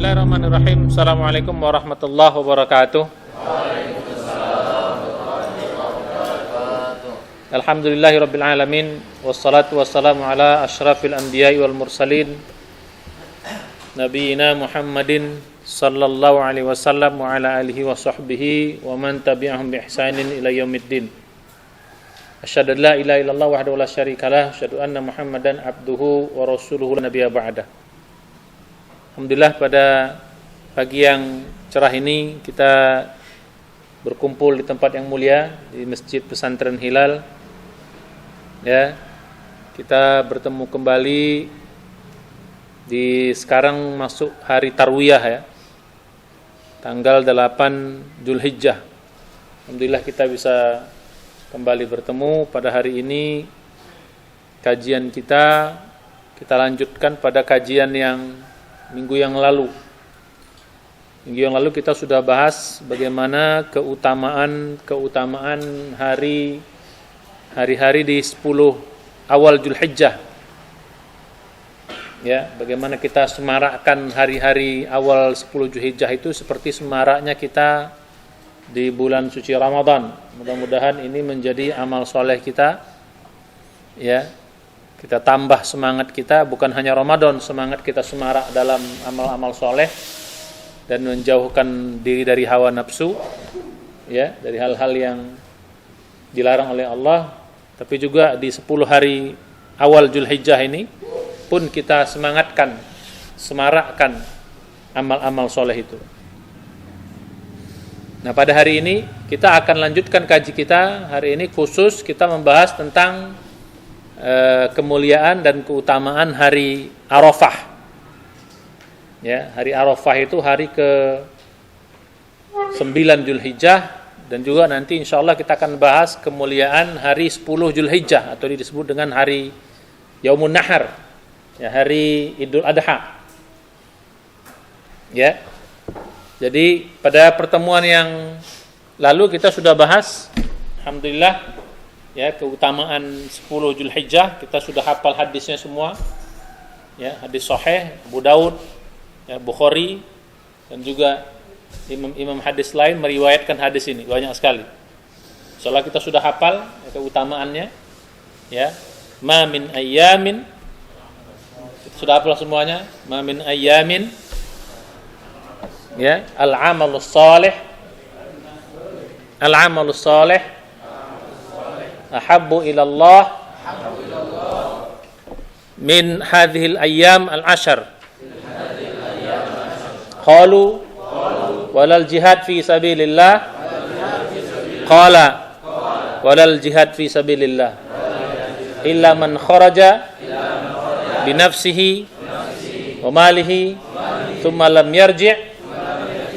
Bismillahirrahmanirrahim. Assalamualaikum warahmatullahi wabarakatuh. Alhamdulillahirabbil alamin wassalatu wassalamu ala asyrafil anbiya'i wal mursalin nabiyina Muhammadin sallallahu alaihi wasallam wa ala alihi wa sahbihi wa man tabi'ahum bi ihsanin ila yaumiddin. Asyhadu an la ilaha illallah wahdahu la syarikalah, asyhadu anna Muhammadan abduhu wa rasuluhu la nabiyya ba'da. Alhamdulillah, pada pagi yang cerah ini kita berkumpul di tempat yang mulia di Masjid Pesantren Hilal. Ya, kita bertemu kembali di sekarang masuk hari Tarwiyah ya. Tanggal 8 Zulhijjah. Alhamdulillah kita bisa kembali bertemu pada hari ini. Kajian kita lanjutkan pada kajian yang minggu yang lalu. Minggu yang lalu kita sudah bahas bagaimana keutamaan hari-hari di 10 awal Zulhijjah. Ya, bagaimana kita semarakkan hari-hari awal 10 Zulhijjah itu seperti semaraknya kita di bulan suci Ramadan. Mudah-mudahan ini menjadi amal soleh kita. Ya. Kita tambah semangat kita, bukan hanya Ramadan, semangat kita semarak dalam amal-amal soleh dan menjauhkan diri dari hawa nafsu, ya, dari hal-hal yang dilarang oleh Allah. Tapi juga di 10 hari awal Zulhijjah ini pun kita semarakkan amal-amal soleh itu. Nah, pada hari ini kita akan lanjutkan kaji kita. Hari ini khusus kita membahas tentang kemuliaan dan keutamaan hari Arafah. Ya, hari Arafah itu hari ke-9 Zulhijjah, dan juga nanti insyaallah kita akan bahas kemuliaan hari 10 Zulhijjah atau disebut dengan hari Yaumun Nahar. Ya, hari Idul Adha. Ya. Jadi pada pertemuan yang lalu kita sudah bahas, alhamdulillah, ya, keutamaan 10 Zulhijjah. Kita sudah hafal hadisnya semua. Ya, hadis sahih Abu Daud, ya, Bukhari, dan juga imam hadis lain meriwayatkan hadis ini banyak sekali. Insyaallah kita sudah hafal ya, keutamaannya. Ya, ma min ayyamin, sudah hafal semuanya. Ma min ayyamin, ya, al-amalus salih ahabbu ila Allah min hadhil ayyam al-ashar. Qalu walal jihad fi sabilillah. Qala walal jihad fi sabilillah illa man kharaja bi nafsihi wa malihi thumma lam yarji'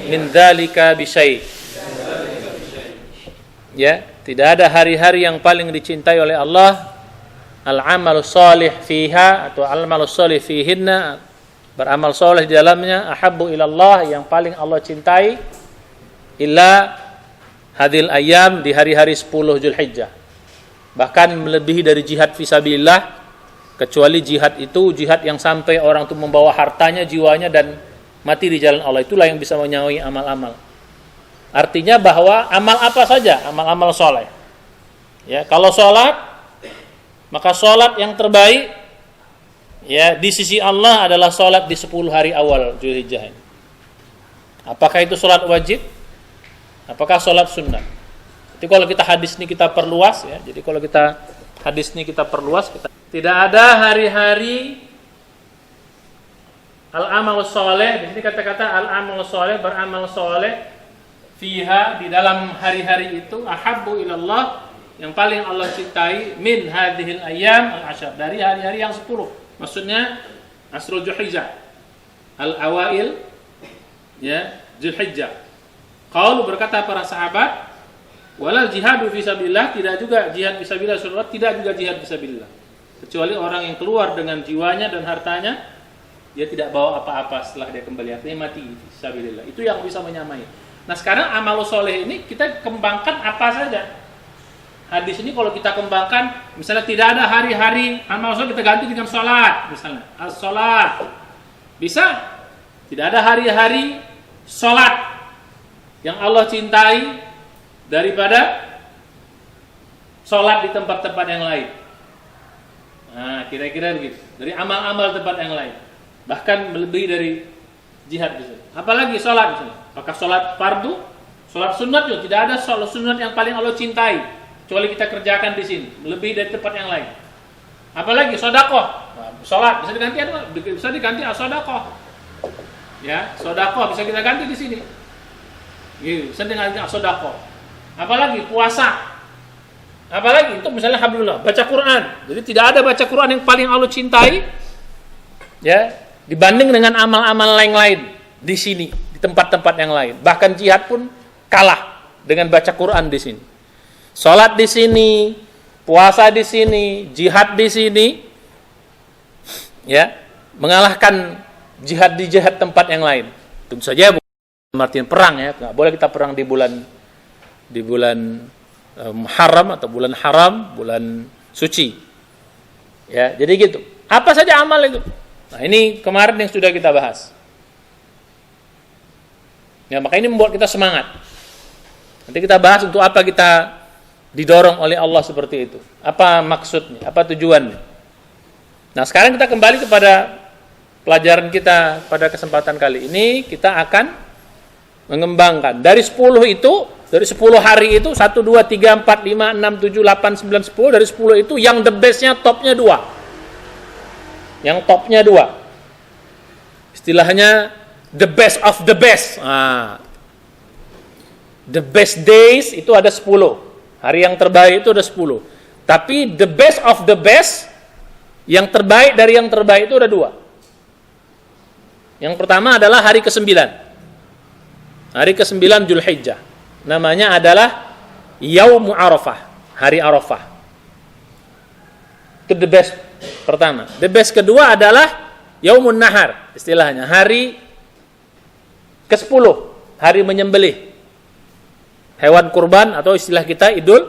min dzalika bi syai'. Ya, tidak ada hari-hari yang paling dicintai oleh Allah, al-amalus salih fiha atau al-amalus salih fihinna, beramal soleh di dalamnya, ahabbu ilallah, yang paling Allah cintai, illa hadhil ayyam, di hari-hari 10 Zulhijjah. Bahkan melebihi dari jihad fisabilillah, kecuali jihad itu jihad yang sampai orang itu membawa hartanya, jiwanya, dan mati di jalan Allah. Itulah yang bisa menyawi amal-amal. Artinya bahwa amal apa saja, amal-amal soleh. Ya, kalau sholat, maka sholat yang terbaik, ya, di sisi Allah adalah sholat di 10 hari awal Zulhijjah ini. Apakah itu sholat wajib? Apakah sholat sunnah? Jadi kalau kita hadis ini kita perluas, ya. Jadi kalau kita hadis ini kita perluas, tidak ada hari-hari al-amal soleh. Di sini kata-kata al-amal soleh, beramal soleh, fiha, di dalam hari-hari itu, ahabbu ilallah, yang paling Allah cintai, min hadhil ayyam al-ashar, dari hari-hari yang 10. Maksudnya Asrul Zulhijjah, al-awail, ya, Zulhijjah. Qaul, berkata para sahabat, walal jihadu fisabilillah, tidak juga jihad fisabilillah, tidak juga jihad fisabilillah, kecuali orang yang keluar dengan jiwanya dan hartanya, dia tidak bawa apa-apa setelah dia kembali, artinya mati fisabilillah. Itu yang bisa menyamai. Nah, sekarang amal soleh ini kita kembangkan apa saja. Hadis ini kalau kita kembangkan, misalnya tidak ada hari-hari amal soleh, kita ganti dengan sholat, misalnya as-sholat. Bisa? Tidak ada hari-hari sholat yang Allah cintai daripada sholat di tempat-tempat yang lain. Nah, kira-kira begitu. Dari amal-amal tempat yang lain. Bahkan melebihi dari jihad bisa. Apalagi sholat misalnya. Apakah sholat fardu, sholat sunat juga tidak ada sholat sunat yang paling Allah cintai kecuali kita kerjakan di sini, melebihi dari tempat yang lain. Apalagi sedekah, sholat bisa diganti sedekah. Ya, sedekah bisa kita ganti di sini. Gitu, bisa diganti sedekah. Apalagi puasa. Apalagi untuk misalnya alhamdulillah baca Quran. Jadi tidak ada baca Quran yang paling Allah cintai ya dibanding dengan amal-amal lain di sini, di tempat-tempat yang lain. Bahkan jihad pun kalah dengan baca Quran di sini. Salat di sini, puasa di sini, jihad di sini ya, mengalahkan jihad di jihad tempat yang lain. Tentu saja bukan artinya perang ya, enggak boleh kita perang di bulan Muharram atau bulan haram, bulan suci. Ya, jadi gitu. Apa saja amal itu? Nah, ini kemarin yang sudah kita bahas. Ya, maka ini membuat kita semangat. Nanti kita bahas untuk apa kita didorong oleh Allah seperti itu. Apa maksudnya? Apa tujuannya? Nah, sekarang kita kembali kepada pelajaran kita pada kesempatan kali ini. Kita akan mengembangkan dari 10 itu, dari 10 hari itu 1, 2, 3, 4, 5, 6, 7, 8, 9, 10. Dari 10 itu yang the bestnya, topnya 2. Yang topnya 2. Istilahnya the best of the best. The best days itu ada 10. Hari yang terbaik itu ada 10. Tapi the best of the best, yang terbaik dari yang terbaik itu ada 2. Yang pertama adalah hari ke-9. Hari ke-9 Zulhijjah. Namanya adalah Yaumu Arafah, hari Arafah. Itu the best pertama. The best kedua adalah Yaumun Nahar, istilahnya hari ke-10, hari menyembelih hewan kurban atau istilah kita Idul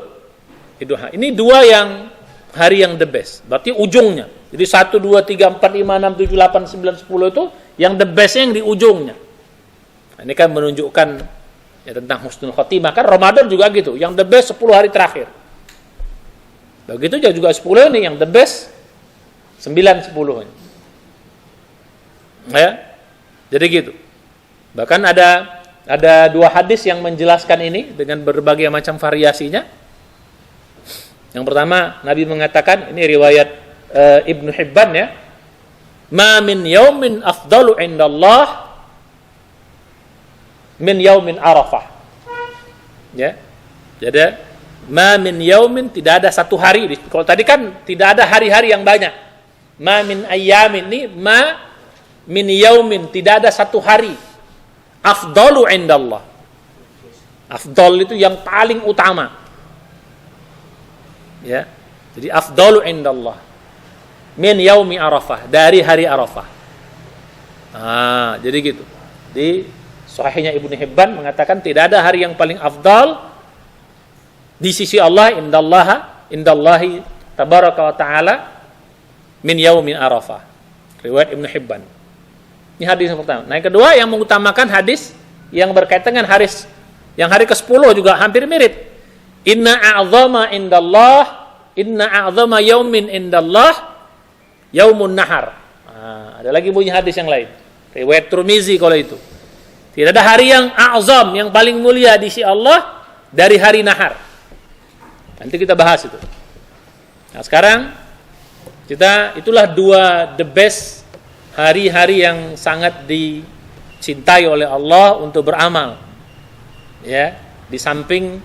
Adha. Ini 2 yang hari yang the best. Berarti ujungnya. Jadi 1, 2, 3, 4, 5, 6, 7, 8, 9, 10 itu yang the bestnya yang di ujungnya. Nah, ini kan menunjukkan ya tentang husnul khotimah. Kan Ramadan juga gitu, yang the best 10 hari terakhir. Begitu juga 10 ini yang the best 9, 10. Ya. Jadi gitu. Bahkan ada 2 hadis yang menjelaskan ini dengan berbagai macam variasinya. Yang pertama, Nabi mengatakan, ini riwayat Ibnu Hibban ya. Ma min yaumin afdalu indallah min yaumin Arafah. Ya. Jadi ma min yaumin, tidak ada satu hari. Kalau tadi kan tidak ada hari-hari yang banyak. Ma min ayyamin, ini ma min yaumin, tidak ada satu hari. Afdalu indallah. Afdal itu yang paling utama. Ya. Jadi afdalu indallah min yaumi Arafah, dari hari Arafah. Jadi gitu. Di Sahihnya Ibnu Hibban mengatakan tidak ada hari yang paling afdal di sisi Allah indallahi tabaraka wa taala min yaumi Arafah. Riwayat Ibnu Hibban. Ini hadis yang pertama. Nah, yang kedua yang mengutamakan hadis yang berkaitan dengan hari ke-10 juga hampir mirip. Inna a'zama yaumin indallah yaumun nahar. Ada lagi bunyi hadis yang lain. Riwayat Tirmizi kalau itu. Tidak ada hari yang a'zam, yang paling mulia di sisi Allah dari hari nahar. Nanti kita bahas itu. Nah, sekarang itulah 2 the best hari-hari yang sangat dicintai oleh Allah untuk beramal. Ya, di samping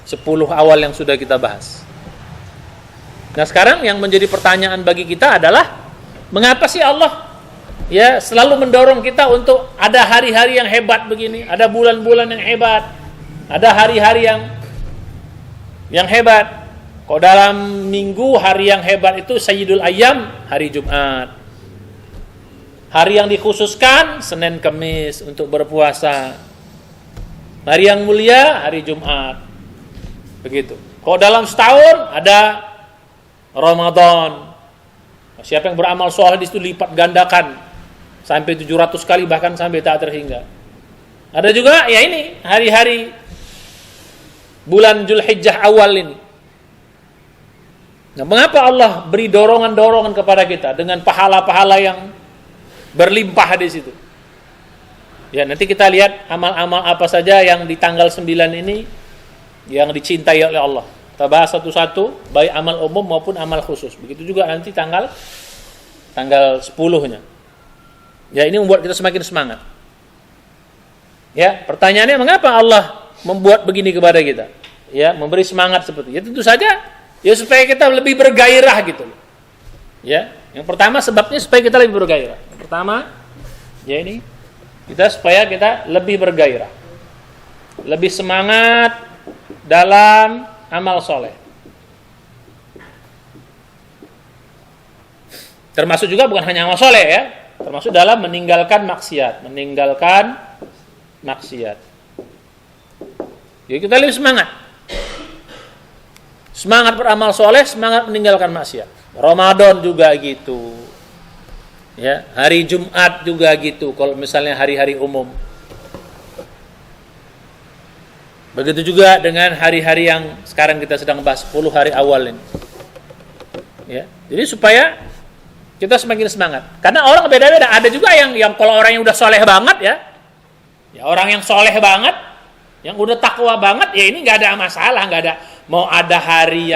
10 awal yang sudah kita bahas. Nah, sekarang yang menjadi pertanyaan bagi kita adalah mengapa sih Allah ya selalu mendorong kita untuk ada hari-hari yang hebat begini, ada bulan-bulan yang hebat, ada hari-hari yang hebat. Kalau dalam minggu hari yang hebat itu Sayyidul Ayyam, hari Jumat. Hari yang dikhususkan Senin Kamis untuk berpuasa. Hari yang mulia hari Jumat. Begitu. Kalau dalam setahun ada Ramadan. Siapa yang beramal soleh itu lipat gandakan sampai 700 kali, bahkan sampai tak terhingga. Ada juga ya ini hari-hari bulan Zulhijjah awal ini. Nah, mengapa Allah beri dorongan-dorongan kepada kita dengan pahala-pahala yang berlimpah di situ? Ya, nanti kita lihat amal-amal apa saja yang di tanggal 9 ini yang dicintai oleh Allah. Kita bahas satu-satu, baik amal umum maupun amal khusus. Begitu juga nanti tanggal 10-nya. Ya, ini membuat kita semakin semangat. Ya, pertanyaannya mengapa Allah membuat begini kepada kita? Ya, memberi semangat seperti itu. Ya, tentu saja ya supaya kita lebih bergairah gitu. Ya, yang pertama sebabnya supaya kita lebih bergairah. Yang pertama, ya ini supaya kita lebih bergairah. Lebih semangat dalam amal soleh. Termasuk juga bukan hanya amal soleh ya, termasuk dalam meninggalkan maksiat. Jadi kita lebih semangat. Semangat beramal soleh, semangat meninggalkan maksiat. Ramadan juga gitu. Ya, hari Jumat juga gitu. Kalau misalnya hari-hari umum. Begitu juga dengan hari-hari yang sekarang kita sedang bahas, 10 hari awal ini. Ya, jadi supaya kita semakin semangat. Karena orang beda-beda. Ada juga yang kalau orang yang udah soleh banget ya orang yang soleh banget, yang udah takwa banget, ya ini nggak ada masalah, nggak ada mau ada hari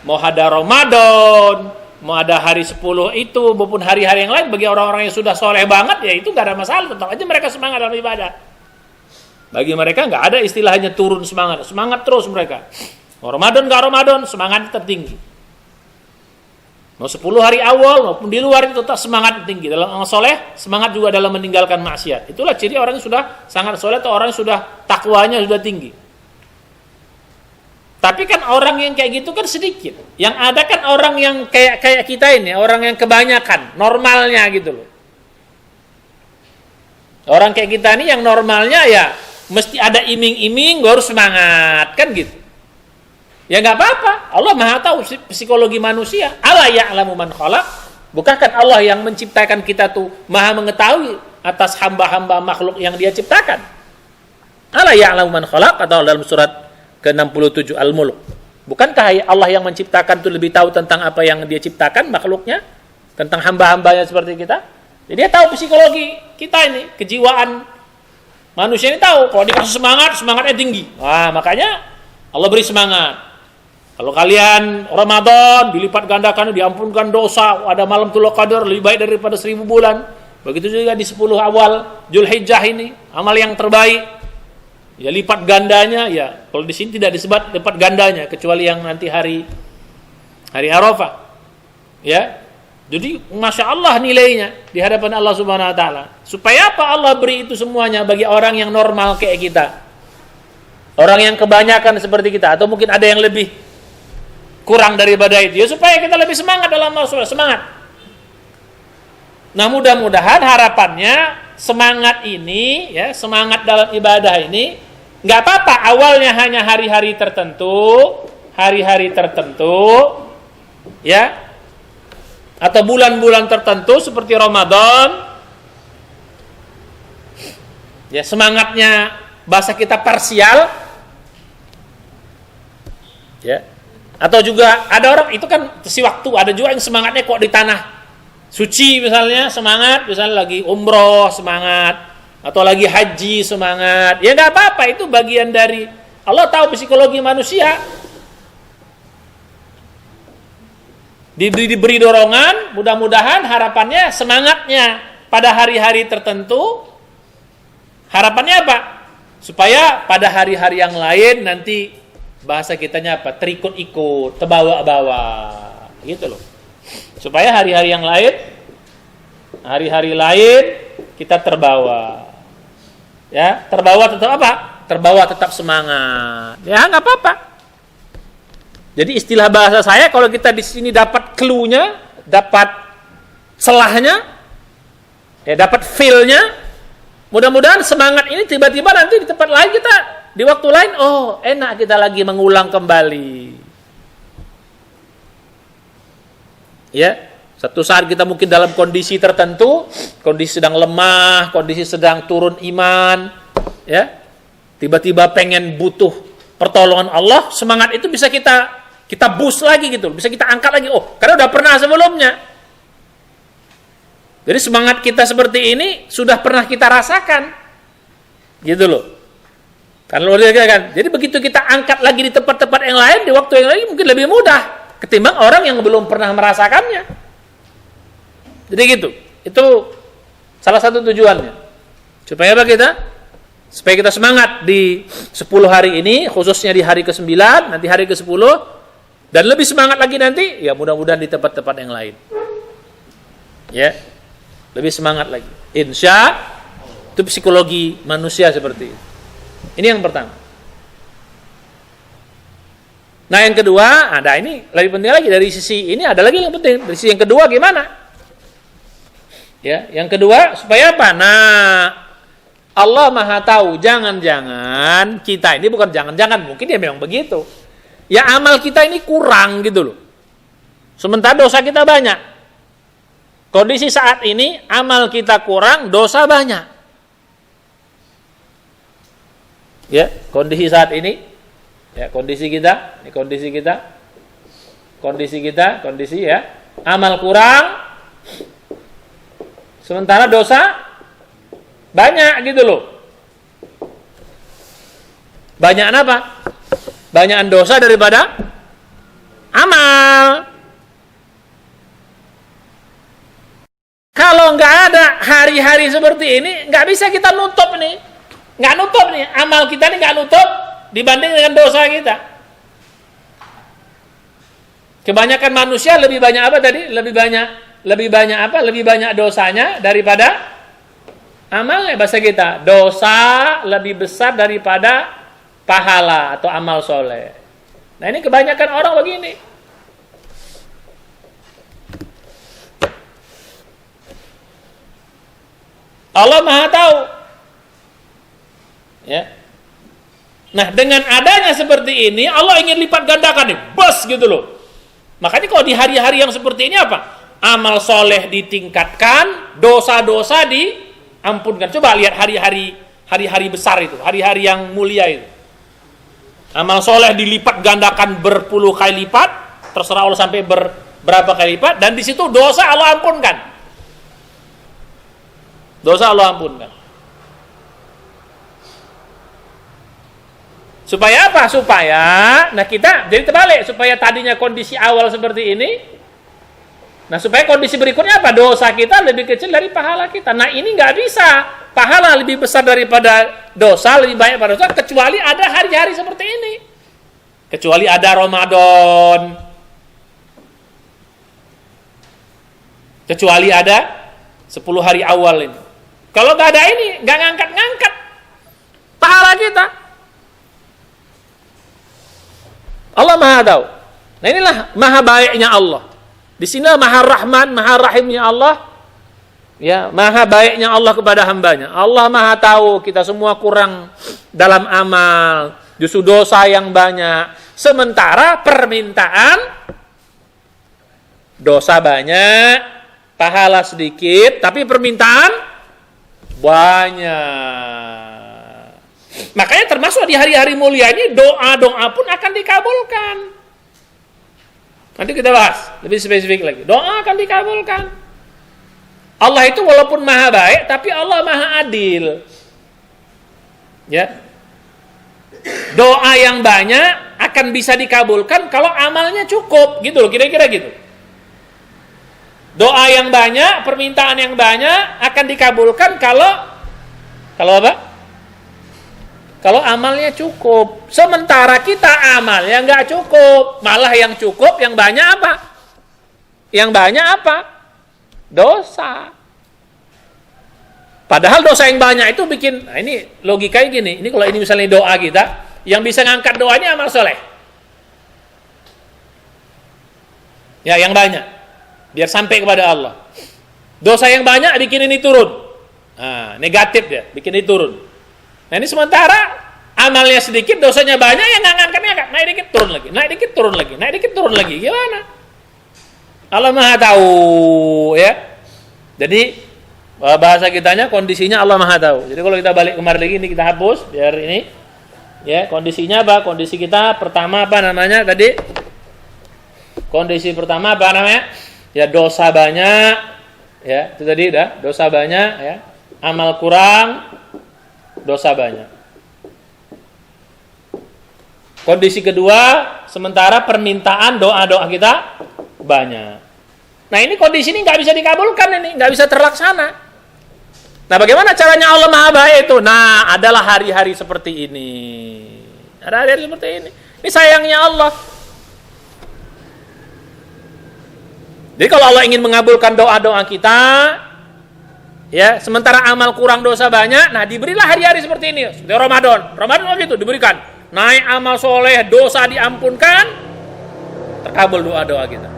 mau ada Ramadan, mau ada hari 10 itu maupun hari-hari yang lain, bagi orang-orang yang sudah soleh banget ya itu nggak ada masalah, tetap aja mereka semangat dalam ibadah. Bagi mereka nggak ada istilahnya turun semangat terus mereka. Mau Ramadan nggak Ramadan, semangat tetap tinggi. Mau 10 hari awal maupun di luar itu tetap semangat tinggi. Dalam amal soleh, semangat juga dalam meninggalkan maksiat. Itulah ciri orang yang sudah sangat soleh atau orang yang sudah takwanya sudah tinggi. Tapi kan orang yang kayak gitu kan sedikit. Yang ada kan orang yang kayak kita ini, orang yang kebanyakan, normalnya gitu loh. Orang kayak kita ini yang normalnya ya mesti ada iming-iming baru semangat, kan gitu. Ya nggak apa-apa. Allah Maha tahu psikologi manusia. Ala ya'lamu man khalaq. Bukankah Allah yang menciptakan kita tuh Maha mengetahui atas hamba-hamba makhluk yang Dia ciptakan? Ala ya'lamu man khalaq, atau dalam surat ke-67 Al-Mulk. Bukankah Allah yang menciptakan tuh lebih tahu tentang apa yang Dia ciptakan makhluknya, tentang hamba-hambanya seperti kita? Jadi Dia tahu psikologi kita ini, kejiwaan manusia ini tahu. Kalau dikasih semangatnya tinggi. Wah, makanya Allah beri semangat. Kalau kalian Ramadan dilipat gandakan, diampunkan dosa, ada malam Lailatul Qadar lebih baik daripada 1000 bulan. Begitu juga di 10 awal Zulhijjah ini, amal yang terbaik. Ya lipat gandanya ya. Kalau di sini tidak disebut lipat gandanya kecuali yang nanti hari Arafah. Ya. Jadi Masya Allah nilainya di hadapan Allah Subhanahu Wa Taala. Supaya apa Allah beri itu semuanya bagi orang yang normal kayak kita, orang yang kebanyakan seperti kita, atau mungkin ada yang lebih kurang daripada itu, ya supaya kita lebih semangat dalam semangat. Nah, mudah-mudahan harapannya semangat ini, ya semangat dalam ibadah ini, nggak apa-apa awalnya hanya hari-hari tertentu, ya, atau bulan-bulan tertentu seperti Ramadan, ya semangatnya bahasa kita parsial, ya. Atau juga ada orang itu kan si waktu, ada juga yang semangatnya kok di tanah suci misalnya semangat, misalnya lagi umroh semangat, atau lagi haji semangat. Ya nggak apa-apa, itu bagian dari Allah tahu psikologi manusia. Diberi dorongan, mudah-mudahan harapannya semangatnya pada hari-hari tertentu. Harapannya apa? Supaya pada hari-hari yang lain nanti bahasa kitanya apa? Terikut-ikut, terbawa-bawa, gitu loh. Supaya hari-hari lain kita terbawa. Ya, terbawa tetap apa? Terbawa tetap semangat. Ya, nggak apa-apa. Jadi istilah bahasa saya kalau kita di sini dapat clue-nya, dapat celahnya, ya dapat feel-nya, mudah-mudahan semangat ini tiba-tiba nanti di tempat lain kita di waktu lain, oh enak kita lagi mengulang kembali. Ya, Satu saat kita mungkin dalam kondisi tertentu, kondisi sedang lemah, kondisi sedang turun iman, ya. Tiba-tiba pengen butuh pertolongan Allah, semangat itu bisa kita boost lagi gitu, bisa kita angkat lagi. Oh, karena udah pernah sebelumnya. Jadi semangat kita seperti ini sudah pernah kita rasakan. Gitu loh. Kan luar biasa kan? Jadi begitu kita angkat lagi di tempat-tempat yang lain, di waktu yang lain mungkin lebih mudah ketimbang orang yang belum pernah merasakannya. Jadi gitu. Itu salah satu tujuannya. Supaya apa kita? Supaya kita semangat di 10 hari ini, khususnya di hari ke-9, nanti hari ke-10, dan lebih semangat lagi nanti, ya mudah-mudahan di tempat-tempat yang lain. Ya. Lebih semangat lagi. Insya itu psikologi manusia seperti itu. Ini yang pertama. Nah, yang kedua, ada ini lebih penting lagi dari sisi ini, ada lagi yang penting. Dari sisi yang kedua gimana? Ya, yang kedua supaya apa? Nah, Allah Maha tahu, jangan-jangan kita ini bukan jangan-jangan, mungkin dia memang begitu. Ya amal kita ini kurang gitu loh. Sementara dosa kita banyak. Kondisi saat ini amal kita kurang, dosa banyak. Ya, kondisi saat ini, ya kondisi kita, ini kondisi ya, amal kurang. Sementara dosa banyak gitu loh. Banyakan apa? Banyakan dosa daripada amal. Kalau nggak ada hari-hari seperti ini, nggak bisa kita nutup nih. Nggak nutup nih. Amal kita nih nggak nutup dibanding dengan dosa kita. Kebanyakan manusia lebih banyak apa tadi? Lebih banyak dosanya daripada amalnya. Bahasa kita, dosa lebih besar daripada pahala atau amal soleh. Nah ini kebanyakan orang begini. Allah Maha tahu. Ya. Nah dengan adanya seperti ini, Allah ingin lipat gandakan nih, bos gitu loh. Makanya kalau di hari-hari yang seperti ini apa? Amal soleh ditingkatkan, dosa-dosa diampunkan. Coba lihat hari-hari besar itu, hari-hari yang mulia itu. Amal soleh dilipat gandakan berpuluh kali lipat, terserah Allah sampai berapa kali lipat, dan di situ dosa Allah ampunkan. Dosa Allah ampunkan. Supaya apa? Supaya, nah kita jadi terbalik, supaya tadinya kondisi awal seperti ini. Nah supaya kondisi berikutnya apa? Dosa kita lebih kecil dari pahala kita. Nah ini nggak bisa. Pahala lebih besar daripada dosa, lebih banyak pada dosa, kecuali ada hari-hari seperti ini. Kecuali ada Ramadan. Kecuali ada 10 hari awal ini. Kalau nggak ada ini, nggak ngangkat-ngangkat pahala kita. Allah Maha tahu. Nah inilah maha baiknya Allah. Di sini maha rahman, maha rahimnya Allah. Ya, maha baiknya Allah kepada hambanya. Allah Maha tahu kita semua kurang dalam amal, justru dosa yang banyak. Sementara permintaan dosa banyak, pahala sedikit, tapi permintaan banyak. Makanya termasuk di hari-hari mulia ini doa-doa pun akan dikabulkan. Nanti kita bahas lebih spesifik lagi. Doa akan dikabulkan. Allah itu walaupun maha baik, tapi Allah maha adil. Ya. Doa yang banyak akan bisa dikabulkan kalau amalnya cukup, gitu loh, kira-kira gitu. Doa yang banyak, permintaan yang banyak akan dikabulkan kalau apa? Kalau amalnya cukup. Sementara kita amalnya nggak cukup, malah yang cukup, yang banyak apa? Yang banyak apa? Dosa. Padahal dosa yang banyak itu bikin, nah ini logikanya gini, ini kalau ini misalnya doa kita, yang bisa ngangkat doa ini amal soleh. Ya, yang banyak. Biar sampai kepada Allah. Dosa yang banyak bikin ini turun. Nah, negatif dia, bikin ini turun. Nah ini sementara amalnya sedikit, dosanya banyak, yang nggak ngangkat, naik dikit turun lagi, naik dikit turun lagi, naik dikit turun lagi. Gimana? Allah Maha tahu, ya. Jadi bahasa kitanya kondisinya Allah Maha tahu. Jadi kalau kita balik kemarin lagi ini kita hapus biar ini. Ya, kondisinya apa? Kondisi kita pertama apa namanya tadi? Kondisi pertama apa namanya? Ya dosa banyak, ya itu tadi dah dosa banyak, ya amal kurang, dosa banyak. Kondisi kedua, sementara permintaan doa-doa kita banyak. Nah ini kondisi ini nggak bisa dikabulkan, ini nggak bisa terlaksana. Nah bagaimana caranya Allah Maha Baik itu? Nah adalah hari-hari seperti ini. Ada hari-hari seperti ini. Ini sayangnya Allah. Jadi kalau Allah ingin mengabulkan doa-doa kita, ya sementara amal kurang dosa banyak, nah diberilah hari-hari seperti ini. Seperti Ramadan. Ramadan begitu diberikan. Naik amal soleh, dosa diampunkan, terkabul doa-doa kita.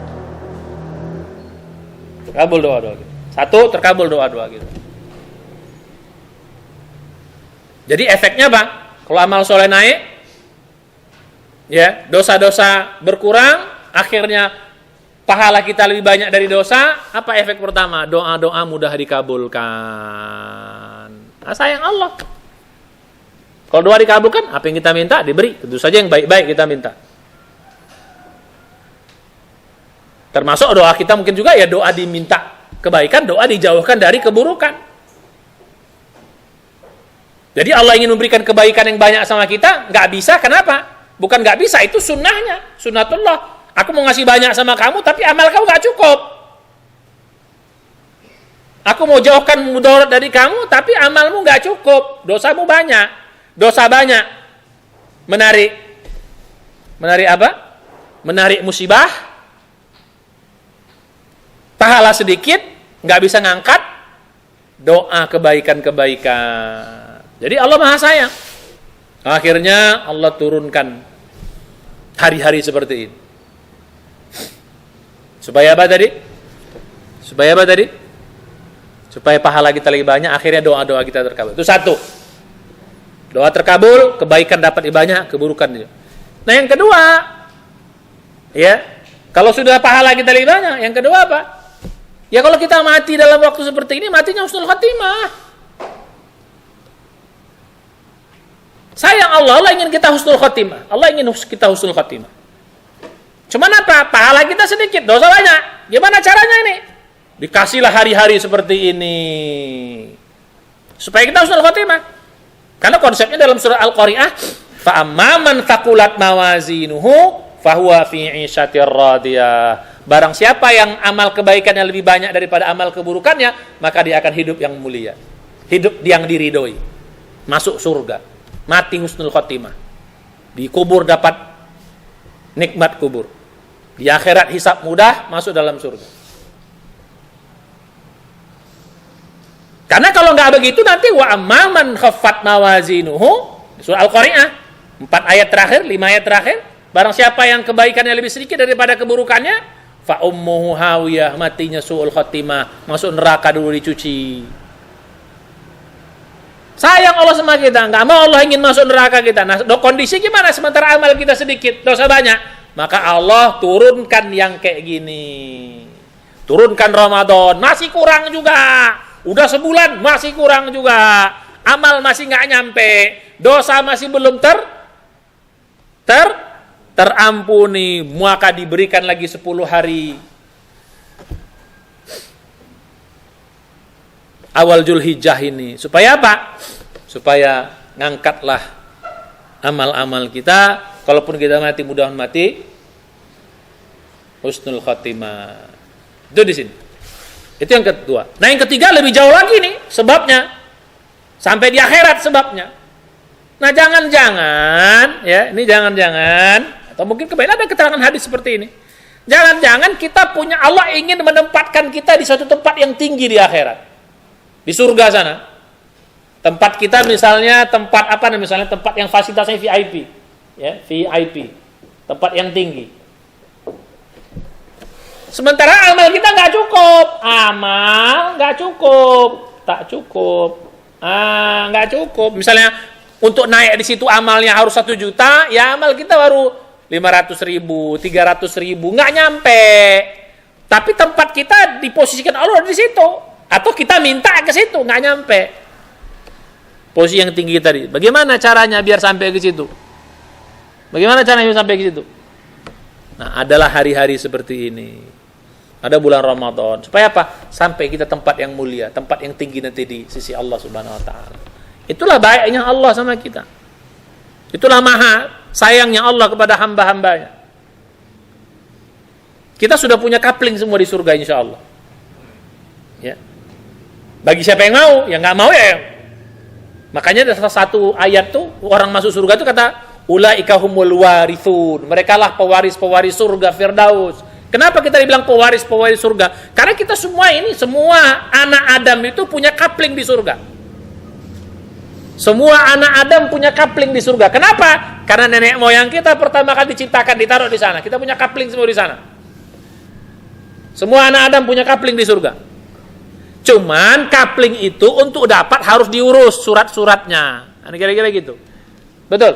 Terkabul doa-doa kita. Satu, terkabul doa-doa kita. Jadi efeknya apa? Kalau amal soleh naik, ya dosa-dosa berkurang, akhirnya pahala kita lebih banyak dari dosa. Apa efek pertama? Doa-doa mudah dikabulkan. Nah, sayang Allah. Kalau doa dikabulkan, apa yang kita minta diberi. Tentu saja yang baik-baik kita minta. Termasuk doa kita mungkin juga ya doa diminta kebaikan, doa dijauhkan dari keburukan. Jadi Allah ingin memberikan kebaikan yang banyak sama kita, nggak bisa. Kenapa? Bukan nggak bisa, itu sunnahnya, sunnatullah. Aku mau ngasih banyak sama kamu, tapi amal kamu nggak cukup. Aku mau jauhkan mudarat dari kamu, tapi amalmu nggak cukup. Dosamu banyak, dosa banyak. Menarik apa? Menarik musibah. Pahala sedikit, nggak bisa ngangkat doa kebaikan-kebaikan. Jadi Allah Maha Sayang. Akhirnya Allah turunkan hari-hari seperti ini. Supaya apa tadi? Supaya apa tadi? Supaya pahala kita lebih banyak, akhirnya doa-doa kita terkabul. Itu satu. Doa terkabul, kebaikan dapat lebih banyak, keburukan juga. Nah yang kedua, ya, kalau sudah pahala kita lebih banyak, yang kedua apa? Ya kalau kita mati dalam waktu seperti ini, matinya husnul khatimah. Sayang Allah ingin kita husnul khatimah. Allah ingin kita husnul khatimah. Cuman apa? Pahala kita sedikit, dosa banyak. Gimana caranya ini? Dikasihlah hari-hari seperti ini. Supaya kita husnul khatimah. Karena konsepnya dalam surah Al-Qari'ah, fa amman thaqulat mawazinuhu fahuwa fi 'ishatir radiyah. Barang siapa yang amal kebaikannya lebih banyak daripada amal keburukannya, maka dia akan hidup yang mulia. Hidup yang diridhoi. Masuk surga. Mati husnul khatimah. Di kubur dapat nikmat kubur. Di akhirat hisab mudah, masuk dalam surga. Karena kalau nggak begitu nanti wa amman khaffat mawazinuhu, surah Al-Qari'ah 4 ayat terakhir, 5 ayat terakhir, barang siapa yang kebaikannya lebih sedikit daripada keburukannya, fa ummuhu hawiyah, matinya su'ul khatimah, masuk neraka dulu dicuci. Sayang Allah sama kita, nggak mau Allah ingin masuk neraka kita. Nah, kondisi gimana? Sementara amal kita sedikit, dosa banyak. Maka Allah turunkan yang kayak gini. Turunkan Ramadan, masih kurang juga. Udah sebulan, masih kurang juga. Amal masih nggak nyampe. Dosa masih belum terampuni. Maka diberikan lagi 10 hari. Awal Zulhijjah ini. Supaya apa? Supaya ngangkatlah amal-amal kita. Kalaupun kita mati, mudah mati husnul khatimah. Itu di sini. Itu yang kedua. Nah yang ketiga lebih jauh lagi nih sebabnya. Sampai di akhirat sebabnya. Nah jangan-jangan, ya ini jangan-jangan, atau mungkin kembali ada keterangan hadis seperti ini. Jangan-jangan kita punya, Allah ingin menempatkan kita di suatu tempat yang tinggi di akhirat. Di surga sana. Tempat kita misalnya tempat apa nih, misalnya tempat yang fasilitasnya VIP. Ya, VIP. Tempat yang tinggi. Sementara amal kita nggak cukup. Amal nggak cukup. Tak cukup. Nggak cukup. Misalnya untuk naik di situ amalnya harus 1 juta, ya amal kita baru 500.000, 300.000, nggak nyampe. Tapi tempat kita diposisikan Allah di situ, atau kita minta ke situ, nggak nyampe. Posisi yang tinggi tadi. Bagaimana caranya biar sampai ke situ? Bagaimana caranya biar sampai ke situ? Nah, adalah hari-hari seperti ini. Ada bulan Ramadan. Supaya apa? Sampai kita tempat yang mulia, tempat yang tinggi nanti di sisi Allah Subhanahu wa taala. Itulah baiknya Allah sama kita. Itulah maha sayangnya Allah kepada hamba-hambanya. Kita sudah punya kapling semua di surga insya Allah. Ya. Bagi siapa yang mau, yang nggak mau ya. Makanya ada salah satu ayat tuh orang masuk surga itu kata ulaika humul warithun. Mereka lah pewaris-pewaris surga Firdaus. Kenapa kita dibilang pewaris-pewaris surga? Karena kita semua ini, semua anak Adam itu punya kapling di surga. Semua anak Adam punya kapling di surga. Kenapa? Karena nenek moyang kita pertama kali diciptakan ditaruh di sana. Kita punya kapling semua di sana. Semua anak Adam punya kapling di surga. Cuman kapling itu untuk dapat harus diurus surat-suratnya. Kira-kira gitu. Betul?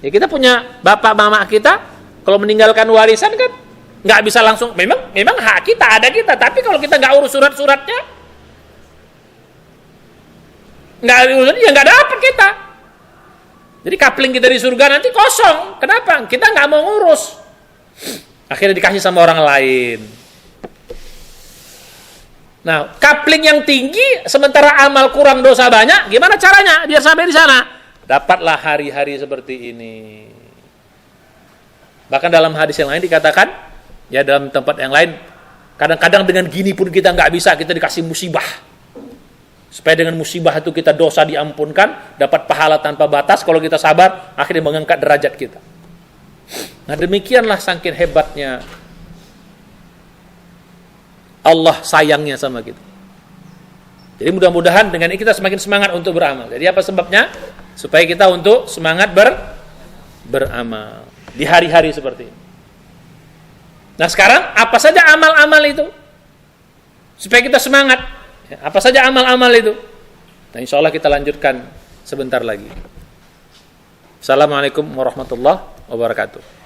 Ya kita punya bapak mama kita, kalau meninggalkan warisan kan nggak bisa langsung. Memang hak kita ada kita, tapi kalau kita nggak urus surat-suratnya, nggak urus ya nggak dapat kita. Jadi kapling kita di surga nanti kosong. Kenapa? Kita nggak mau ngurus. Akhirnya dikasih sama orang lain. Nah, kapling yang tinggi sementara amal kurang dosa banyak, gimana caranya biar sampai di sana? Dapatlah hari-hari seperti ini. Bahkan dalam hadis yang lain dikatakan, ya dalam tempat yang lain, kadang-kadang dengan gini pun kita nggak bisa, kita dikasih musibah. Supaya dengan musibah itu kita dosa diampunkan, dapat pahala tanpa batas. Kalau kita sabar, akhirnya mengangkat derajat kita. Nah demikianlah saking hebatnya Allah sayangnya sama kita. Jadi mudah-mudahan dengan ini kita semakin semangat untuk beramal. Jadi apa sebabnya? Supaya kita untuk semangat beramal di hari-hari seperti ini. Nah sekarang apa saja amal-amal itu? Supaya kita semangat. Apa saja amal-amal itu? Nah insya Allah kita lanjutkan sebentar lagi. Assalamualaikum warahmatullahi wabarakatuh.